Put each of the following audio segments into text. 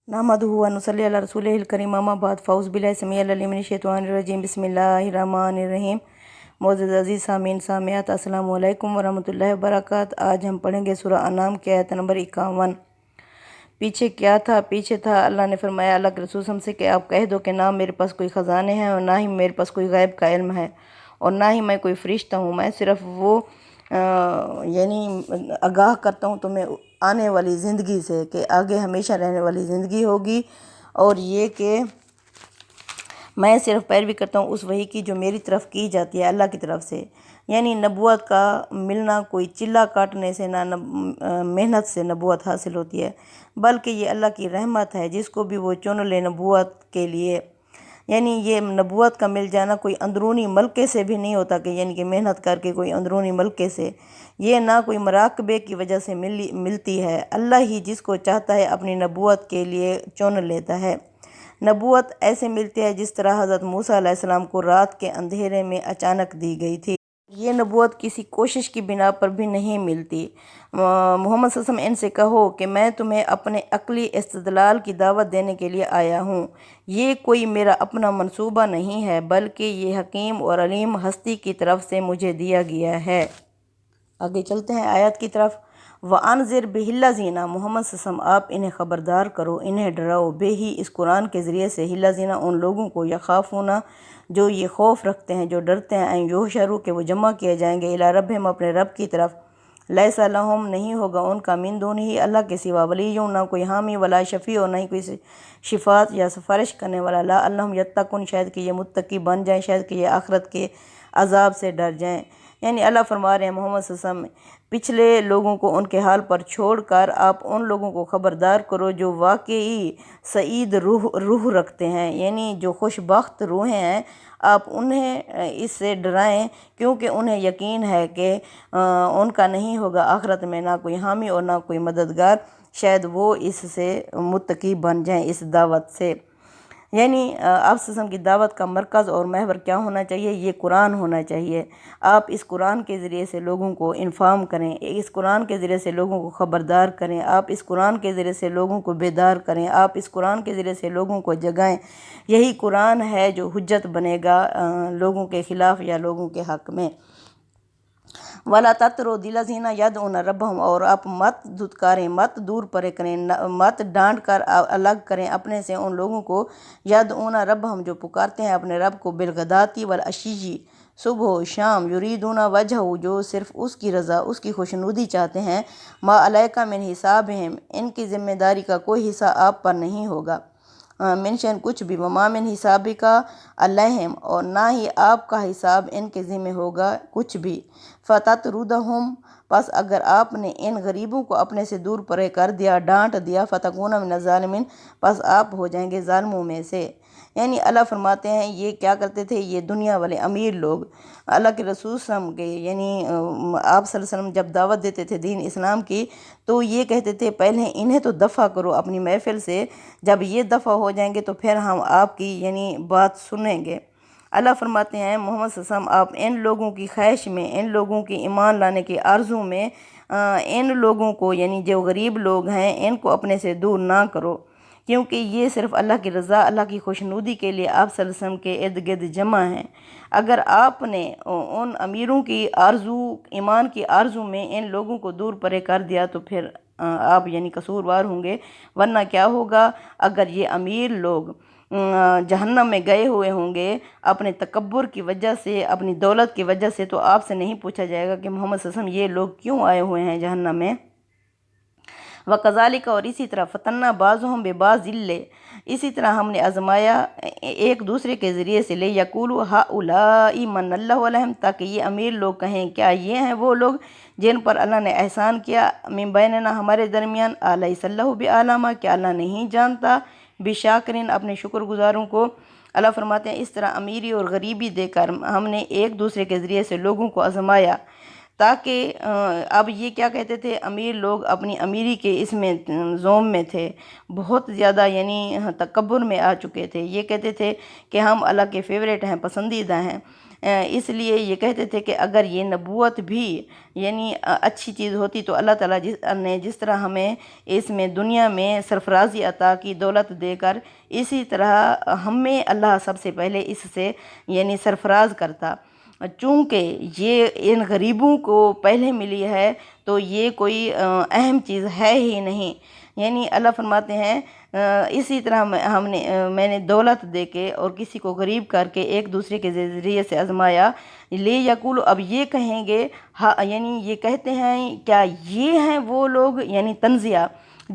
नहमदुहु व नुसल्ली अला रसूलिहिल करीम अम्मा बाद फ़ाउज़ बिल्लाहि समीअल अलीम मिनश शैतानिर रजीम बिस्मिल्लाहिर रहमानिर रहीम। मोअज़्ज़ज़ अज़ीज़ सामीन सामियात अस्सलामु अलैकुम व रहमतुल्लाहि व बरकातहू। आज हम पढ़ेंगे सूरह अनाम की आयत नंबर 51। पीछे क्या था? पीछे था अल्लाह ने फरमाया अल्लाह के रसूल हमसे कि आप कह दो कि ना मेरे पास कोई ख़जाने हैं और ना ही मेरे पास कोई गैब का इल्म है और ना ही मैं कोई फ़रिश्ता हूँ। मैं सिर्फ़ वो यानी आगाह करता हूँ तुम्हें आने वाली ज़िंदगी से कि आगे हमेशा रहने वाली ज़िंदगी होगी, और ये कि मैं सिर्फ़ पैरवी करता हूँ उस वही की जो मेरी तरफ़ की जाती है अल्लाह की तरफ से। यानी नबूवत का मिलना कोई चिल्ला काटने से ना मेहनत से नबूवत हासिल होती है, बल्कि ये अल्लाह की रहमत है जिसको भी वो चुन ले नबूवत के लिए। यानी ये नबूवत का मिल जाना कोई अंदरूनी मलके से भी नहीं होता कि यानी कि मेहनत करके कोई अंदरूनी मलके से, ये ना कोई मराकबे की वजह से मिलती है। अल्लाह ही जिसको चाहता है अपनी नबूवत के लिए चुन लेता है। नबूवत ऐसे मिलती है जिस तरह हज़रत मूसा अलैहिस्सलाम को रात के अंधेरे में अचानक दी गई थी। ये नबूवत किसी कोशिश की बिना पर भी नहीं मिलती। मोहम्मद सल्लल्लाहु अलैहि वसल्लम इनसे कहो कि मैं तुम्हें अपने अक्ली इस्तदलाल की दावत देने के लिए आया हूँ। ये कोई मेरा अपना मंसूबा नहीं है, बल्कि ये हकीम और अलीम हस्ती की तरफ से मुझे दिया गया है। आगे चलते हैं आयत की तरफ। व अनज़िर बिहिल्लाज़ीना, मोहम्मद सल्लल्लाहु अलैहि वसल्लम आप इन्हें ख़बरदार करो, इन्हें डराओ, बेही इस कुरान के ज़रिए से, हिल्लाज़ीना उन लोगों को, यखाफ़ूना जो ये खौफ रखते हैं, जो डरते हैं, अन युहशरू के वो जमा किए जाएंगे, इला रब्बिहिम अपने रब की तरफ, लैसा लहुम नहीं होगा उनका, मिन दूनिही अल्लाह के सिवा, वलिय्युन ना कोई हामी, वला शफ़ी और नहीं कोई शिफात या सिफारिश करने वाला, ला अल्लाहुम यत्तकुन शायद कि ये मुत्तकी बन जाएँ, शायद कि ये आखिरत के अजाब से डर जाएँ। यानी अल्लाह फरमा रहे हैं मोहम्मद सल्लल्लाहु अलैहि वसल्लम पिछले लोगों को उनके हाल पर छोड़कर आप उन लोगों को ख़बरदार करो जो वाकई सईद रूह रखते हैं, यानी जो खुशबख्त रूहें हैं, आप उन्हें इससे डराएं, क्योंकि उन्हें यकीन है कि उनका नहीं होगा आखिरत में ना कोई हामी और ना कोई मददगार, शायद वो इससे मुत्तकी बन जाएं इस दावत से। यानी आप सल्लम की दावत का मरकज़ और महवर क्या होना चाहिए? ये कुरान होना चाहिए। आप इस कुरान के ज़रिए से लोगों को इन्फॉर्म करें, इस कुरान के ज़रिए से लोगों को ख़बरदार करें, आप इस कुरान के ज़रिए से लोगों को बेदार करें, आप इस कुरान के ज़रिए से लोगों को जगाएं। यही कुरान है जो हुज्जत बनेगा लोगों के ख़िलाफ़ या लोगों के हक़ में। वला तत्रो दिलज़ीना यदउना रब्बहुम, और आप मत धुतकारें, मत दूर परे करें, मत डांट कर अलग करें अपने से उन लोगों को, यदउना रब्बहुम जो पुकारते हैं अपने रब को, बिलगदाती वल अशीजी सुबह शाम, युरीदूना वजहू जो सिर्फ़ उसकी रज़ा उसकी खुशनुदी चाहते हैं, मा अलैका मिन हिसाबिहिम इनकी ज़िम्मेदारी का कोई हिस्सा आप पर नहीं होगा, मिनशन कुछ भी, वमा मिन हिसाबी का अलैहिम और ना ही आपका हिसाब इनके ज़िम्मे होगा कुछ भी, फ़ततरुदहुम बस अगर आपने इन गरीबों को अपने से दूर परे कर दिया, डांट दिया, फ़तकूना मिन ज़ालिमीन बस आप हो जाएंगे ज़ालिमों में से। यानी अल्लाह फरमाते हैं ये क्या करते थे, ये दुनिया वाले अमीर लोग अल्लाह के रसूल सल्लल्लाहु अलैहि वसल्लम के यानी आप सल्लल्लाहु अलैहि वसल्लम जब दावत देते थे दीन इस्लाम की, तो ये कहते थे पहले इन्हें तो दफ़ा करो अपनी महफ़िल से, जब ये दफ़ा हो जाएंगे तो फिर हम आपकी यानी बात सुनेंगे। अल्लाह फरमाते हैं मोहम्मद सल्लल्लाहु अलैहि वसल्लम आप इन लोगों की ख्वाहिश में, इन लोगों की ईमान लाने की आरज़ू में इन लोगों को यानी जो गरीब लोग हैं इनको अपने से दूर ना करो, क्योंकि ये सिर्फ़ अल्लाह की रज़ा अल्लाह की खुशनुदी के लिए आप सल्लल्लाहु अलैहि वसल्लम के इर्द गिर्द जमा हैं। अगर आपने उन अमीरों की आरज़ू ईमान की आरज़ू में इन लोगों को दूर परे कर दिया तो फिर आप यानी कसूरवार होंगे, वरना क्या होगा अगर ये अमीर लोग जहन्नम में गए हुए होंगे अपने तकब्बुर की वजह से, अपनी दौलत की वजह से, तो आपसे नहीं पूछा जाएगा कि मोहम्मद सल्लल्लाहु अलैहि वसल्लम ये लोग क्यों आए हुए हैं जहन्नम में। व कज़ालिका और इसी तरह फ़तन्ना बाज़ुहुम बिबाज़िल्ले इसी तरह हमने आज़माया एक दूसरे के ज़रिए से, ले यकूलु हाउलाई मन्नल्लाहु अलैहिम ताकि ये अमीर लोग कहें क्या ये हैं वो लोग जिन पर अल्लाह ने एहसान किया, मिन बैनना हमारे दरमियान, अलैहिस्सल्लाहु बिआलमा क्या अल्लाह नहीं जानता बिशाकिरीन अपने शुक्रगुजारों को। अल्लाह फरमाते हैं इस तरह अमीरी और गरीबी देकर हमने एक दूसरे के ज़रिए से लोगों को आज़माया تاکہ اب یہ کیا کہتے تھے، امیر لوگ اپنی امیری کے اس میں زوم میں تھے، بہت زیادہ یعنی تکبر میں آ چکے تھے۔ یہ کہتے تھے کہ ہم اللہ کے فیوریٹ ہیں، پسندیدہ ہیں، اس لیے یہ کہتے تھے کہ اگر یہ نبوت بھی یعنی اچھی چیز ہوتی تو اللہ تعالیٰ نے جس طرح ہمیں اس میں دنیا میں سرفرازی عطا کی دولت دے کر، اسی طرح ہمیں اللہ سب سے پہلے اس سے یعنی سرفراز کرتا۔ چونکہ یہ ان غریبوں کو پہلے ملی ہے تو یہ کوئی اہم چیز ہے ہی نہیں۔ یعنی اللہ فرماتے ہیں اسی طرح میں نے دولت دے کے اور کسی کو غریب کر کے ایک دوسرے کے ذریعے سے آزمایا۔ لے یقول، اب یہ کہیں گے یعنی یہ کہتے ہیں کیا یہ ہیں وہ لوگ یعنی تنزیہ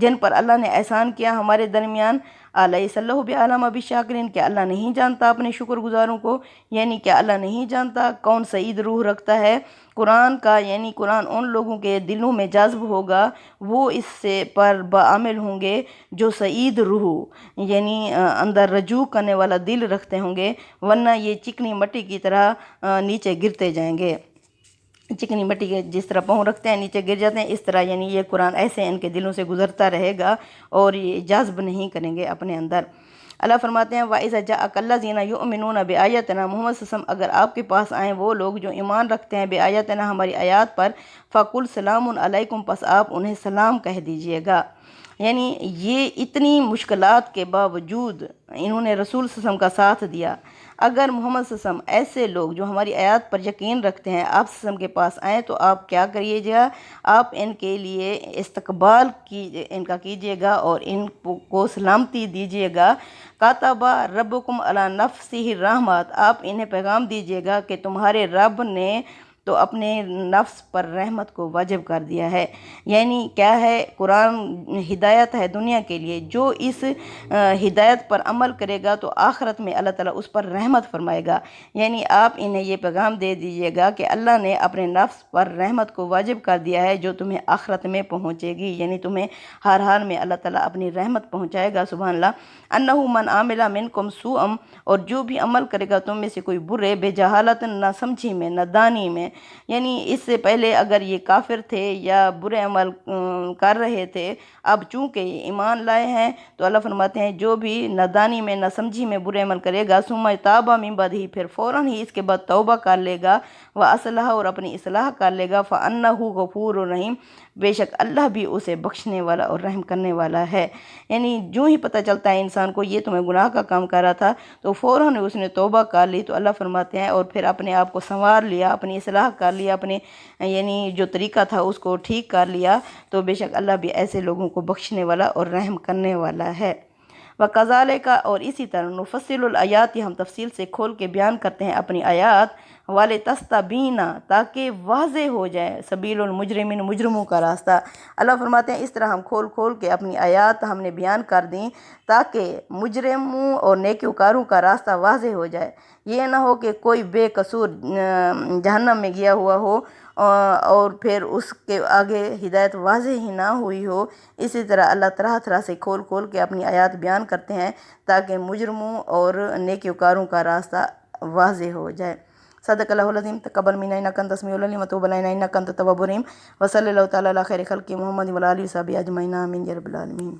جن پر اللہ نے احسان کیا ہمارے درمیان، الیس اللہ بعلم بالشاکرین، کیا اللہ نہیں جانتا اپنے شکر گزاروں کو؟ یعنی کیا اللہ نہیں جانتا کون سعید روح رکھتا ہے قرآن کا؟ یعنی قرآن ان لوگوں کے دلوں میں جذب ہوگا، وہ اس سے پر بعمل ہوں گے جو سعید روح یعنی اندر رجوع کرنے والا دل رکھتے ہوں گے، ورنہ یہ چکنی مٹی کی طرح نیچے گرتے جائیں گے۔ چکنی مٹی کے جس طرح پاؤں رکھتے ہیں نیچے گر جاتے ہیں، اس طرح یعنی یہ قرآن ایسے ان کے دلوں سے گزرتا رہے گا اور یہ جذب نہیں کریں گے اپنے اندر۔ اللہ فرماتے ہیں وَإِذَا جَاءَكَ الَّذِينَ يُؤْمِنُونَ بِآيَاتِنَا، محمد صلی اللہ علیہ وسلم اگر آپ کے پاس آئیں وہ لوگ جو ایمان رکھتے ہیں بِآيَاتِنَا ہماری آیات پر، فَقُلْ سَلَامٌ عَلَيْكُمْ، پس آپ انہیں سلام کہہ دیجئے گا۔ یعنی یہ اتنی مشکلات کے باوجود انہوں نے رسول صلی اللہ علیہ وسلم کا ساتھ دیا۔ اگر محمد صلی اللہ علیہ وسلم ایسے لوگ جو ہماری آیات پر یقین رکھتے ہیں آپ صلی اللہ علیہ وسلم کے پاس آئیں تو آپ کیا کریے گا؟ آپ ان کے لیے استقبال ان کا کیجیے گا اور ان کو سلامتی دیجیے گا۔ کاتبہ ربکم علی نفسہ الرحمت، آپ انہیں پیغام دیجیے گا کہ تمہارے رب نے تو اپنے نفس پر رحمت کو واجب کر دیا ہے۔ یعنی کیا ہے؟ قرآن ہدایت ہے دنیا کے لیے، جو اس ہدایت پر عمل کرے گا تو آخرت میں اللہ تعالیٰ اس پر رحمت فرمائے گا۔ یعنی آپ انہیں یہ پیغام دے دیجیے گا کہ اللہ نے اپنے نفس پر رحمت کو واجب کر دیا ہے جو تمہیں آخرت میں پہنچے گی، یعنی تمہیں ہر حال میں اللہ تعالیٰ اپنی رحمت پہنچائے گا۔ سبحان اللہ۔ انہ من عامل منکم سوءا، اور جو بھی عمل کرے گا تم میں سے کوئی برے، بے جہالت، نہ سمجھی میں، نہ دانی میں، یعنی اس سے پہلے اگر یہ کافر تھے یا برے عمل کر رہے تھے، اب چونکہ ایمان لائے ہیں تو اللہ فرماتے ہیں جو بھی نادانی میں، نہ سمجھی میں برے عمل کرے گا، ثم تاب من بعد، ہی پھر فوراً ہی اس کے بعد توبہ کر لے گا، واصلح، اور اپنی اصلاح کر لے گا، فانہ غفور رحیم، بے شک اللہ بھی اسے بخشنے والا اور رحم کرنے والا ہے۔ یعنی جو ہی پتہ چلتا ہے انسان کو یہ تو میں گناہ کا کام کر رہا تھا تو فوراً اس نے توبہ کر لی تو اللہ فرماتے ہیں اور پھر اپنے آپ کو سنوار لیا، اپنی اصلاح کر لیا، اپنے یعنی جو طریقہ تھا اس کو ٹھیک کر لیا، تو بے شک اللہ بھی ایسے لوگوں کو بخشنے والا اور رحم کرنے والا ہے۔ وَكَذَلِكَ، اور اسی طرح نُفَصِّلُ الْآيَاتِ، ہم تفصیل سے کھول کے بیان کرتے ہیں اپنی آیات، وَلِتَسْتَبِينَ، تاکہ واضح ہو جائے، سبیل المجرمین، مجرموں کا راستہ۔ اللہ فرماتے ہیں اس طرح ہم کھول کھول کے اپنی آیات ہم نے بیان کر دیں تاکہ مجرموں اور نیکوکاروں کا راستہ واضح ہو جائے۔ یہ نہ ہو کہ کوئی بے قصور جہنم میں گیا ہوا ہو اور پھر اس کے آگے ہدایت واضح ہی نہ ہوئی ہو۔ اسی طرح اللہ طرح طرح سے کھول کھول کے اپنی آیات بیان کرتے ہیں تاکہ مجرموں اور نیکوکاروں کا راستہ واضح ہو جائے۔ صدق اللہ العظیم۔ تقبل منا انک انت السمیع العلیم وتب علینا انک انت التواب الرحیم، وصلی اللہ تعالی علی خیر خلقہ محمد وعلی آلہ وصحبہ اجمعین، آمین یا رب العالمین۔